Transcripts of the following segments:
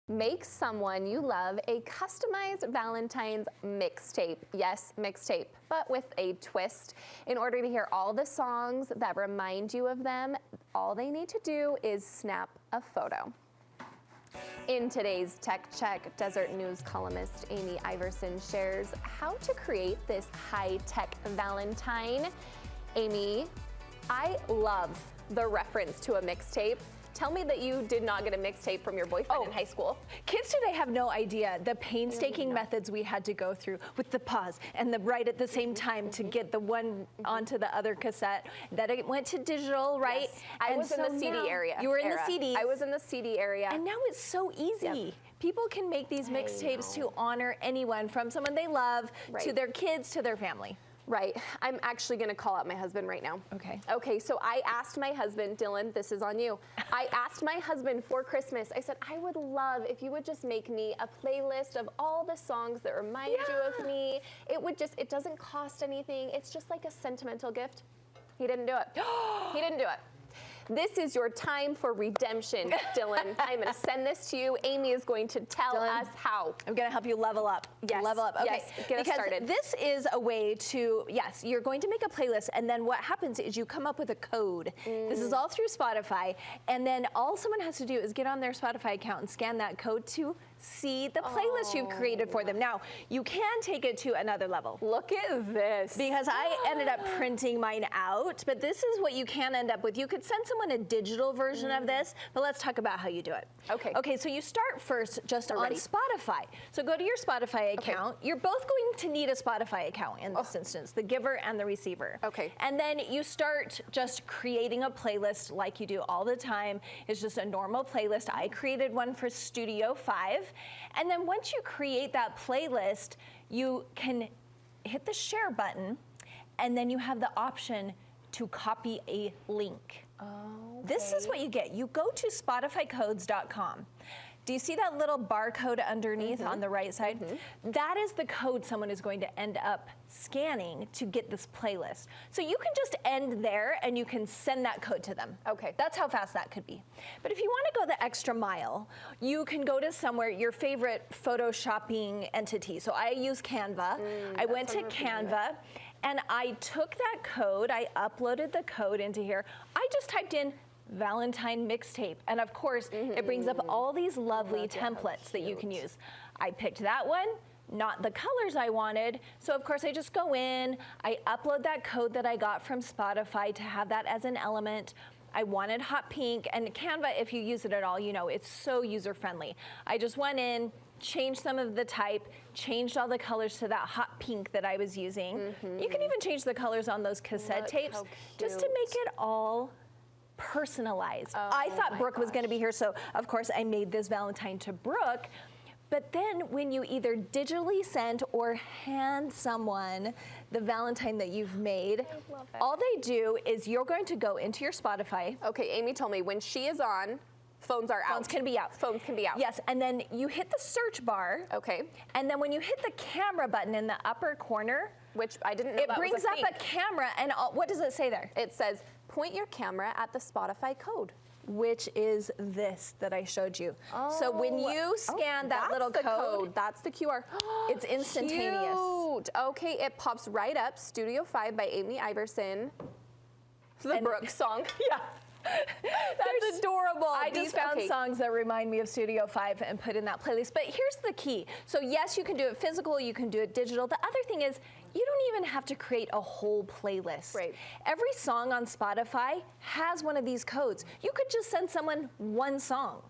Make someone you love a customized Valentine's mixtape. Yes, mixtape, but with a twist. In order to hear all the songs that remind you of them, all they need to do is snap a photo. In today's Tech Check, Deseret News columnist Amy Iverson shares how to create this high-tech Valentine. Amy, I love the reference to a mixtape. Tell me that you did not get a mixtape from your boyfriend in high school. Kids today have no idea the painstaking methods we had to go through with the pause and the write at the same time to get the one onto the other cassette. That it went to digital, right? Yes. I was in the CD area. You were in the CDs. I was in the CD area. And now it's so easy. Yep. People can make these mixtapes to honor anyone, from someone they love to their kids to their family. Right. I'm actually going to call out my husband right now. Okay. Okay, so I asked my husband, Dylan, this is on you. I asked my husband for Christmas, I said, I would love if you would just make me a playlist of all the songs that remind you of me. It doesn't cost anything. It's just like a sentimental gift. He didn't do it. He didn't do it. This is your time for redemption, Dylan. I'm going to send this to you. Amy is going to tell us how. I'm going to help you level up. Yes. Level up. Okay. Yes. Get us started. This is a way to, yes, you're going to make a playlist, and then what happens is you come up with a code. This is all through Spotify, and then all someone has to do is get on their Spotify account and scan that code to see the playlist you've created for them. Now, you can take it to another level. Look at this. Because I ended up printing mine out, but this is what you can end up with. You could send someone a digital version of this, but let's talk about how you do it. Okay. Okay, so you start first just on Spotify. So go to your Spotify account. You're both going to need a Spotify account in this instance, the giver and the receiver. Okay. And then you start just creating a playlist like you do all the time. It's just a normal playlist. I created one for Studio 5. And then once you create that playlist, you can hit the share button, and then you have the option to copy a link. Oh, okay. This is what you get. You go to spotifycodes.com. Do you see that little barcode underneath on the right side? That is the code someone is going to end up scanning to get this playlist. So you can just end there and you can send that code to them. Okay. That's how fast that could be. But if you want to go the extra mile, you can go to somewhere, your favorite photoshopping entity. So I use Canva. I went to Canva and I took that code, I uploaded the code into here. I just typed in Valentine mixtape, and of course it brings up all these lovely templates that you can use. I picked that one, not the colors I wanted, so of course I just go in, I upload that code that I got from Spotify to have that as an element. I wanted hot pink, and Canva, if you use it at all, you know it's so user-friendly. I just went in, changed some of the type, changed all the colors to that hot pink that I was using. You can even change the colors on those cassette tapes just to make it all personalized. I thought Brooke was going to be here, so of course I made this Valentine to Brooke. But then when you either digitally send or hand someone the Valentine that you've made, all they do is you're going to go into your Spotify. Okay, Amy told me when she is on, phones are out. Phones can be out. Phones can be out. Yes, and then you hit the search bar. Okay. And then when you hit the camera button in the upper corner, which I didn't know it brings up a camera, and what does it say there? It says, point your camera at the Spotify code. Which is this that I showed you. So when you scan that little code, that's the QR. It's instantaneous. Cute. Okay, it pops right up. Studio 5 by Amy Iverson. The Brooke song. Yeah. That's adorable. I just found songs that remind me of Studio 5 and put in that playlist. But here's the key. So yes, you can do it physical, you can do it digital. The other thing is, you don't even have to create a whole playlist. Right. Every song on Spotify has one of these codes. You could just send someone one song.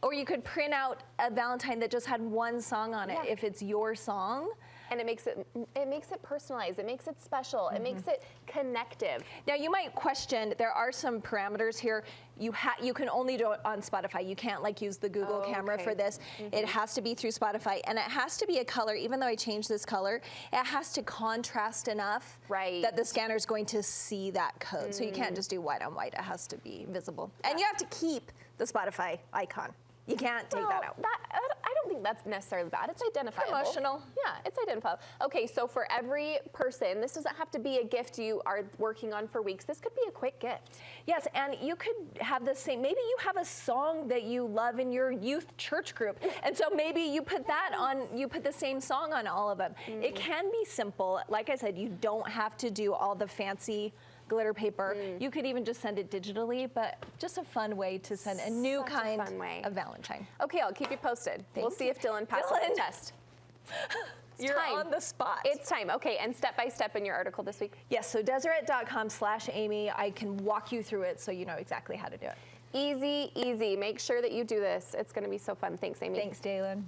Or you could print out a Valentine that just had one song on it if it's your song. And it makes it personalized. It makes it special. It makes it connective. Now you might question, there are some parameters here. You can only do it on Spotify. You can't like use the Google camera for this. It has to be through Spotify, and it has to be a color. Even though I changed this color, it has to contrast enough that the scanner is going to see that code. So you can't just do white on white. It has to be visible, and you have to keep the Spotify icon. You can't take that out. I don't think that's necessarily bad. It's identifiable. Promotional. Yeah, it's identifiable. Okay, so for every person, this doesn't have to be a gift you are working on for weeks. This could be a quick gift. Yes, and you could have the same, maybe you have a song that you love in your youth church group, and so maybe you put that on, you put the same song on all of them. It can be simple. Like I said, you don't have to do all the fancy glitter paper. You could even just send it digitally, but just a fun way to send a new kind of Valentine. Okay, I'll keep you posted. We'll see if Dylan passes the test. You're on the spot. It's time. Okay, and step by step in your article this week? Yes, so Deseret.com/Amy. I can walk you through it so you know exactly how to do it. Easy, easy. Make sure that you do this. It's going to be so fun. Thanks, Amy. Thanks, Dalen.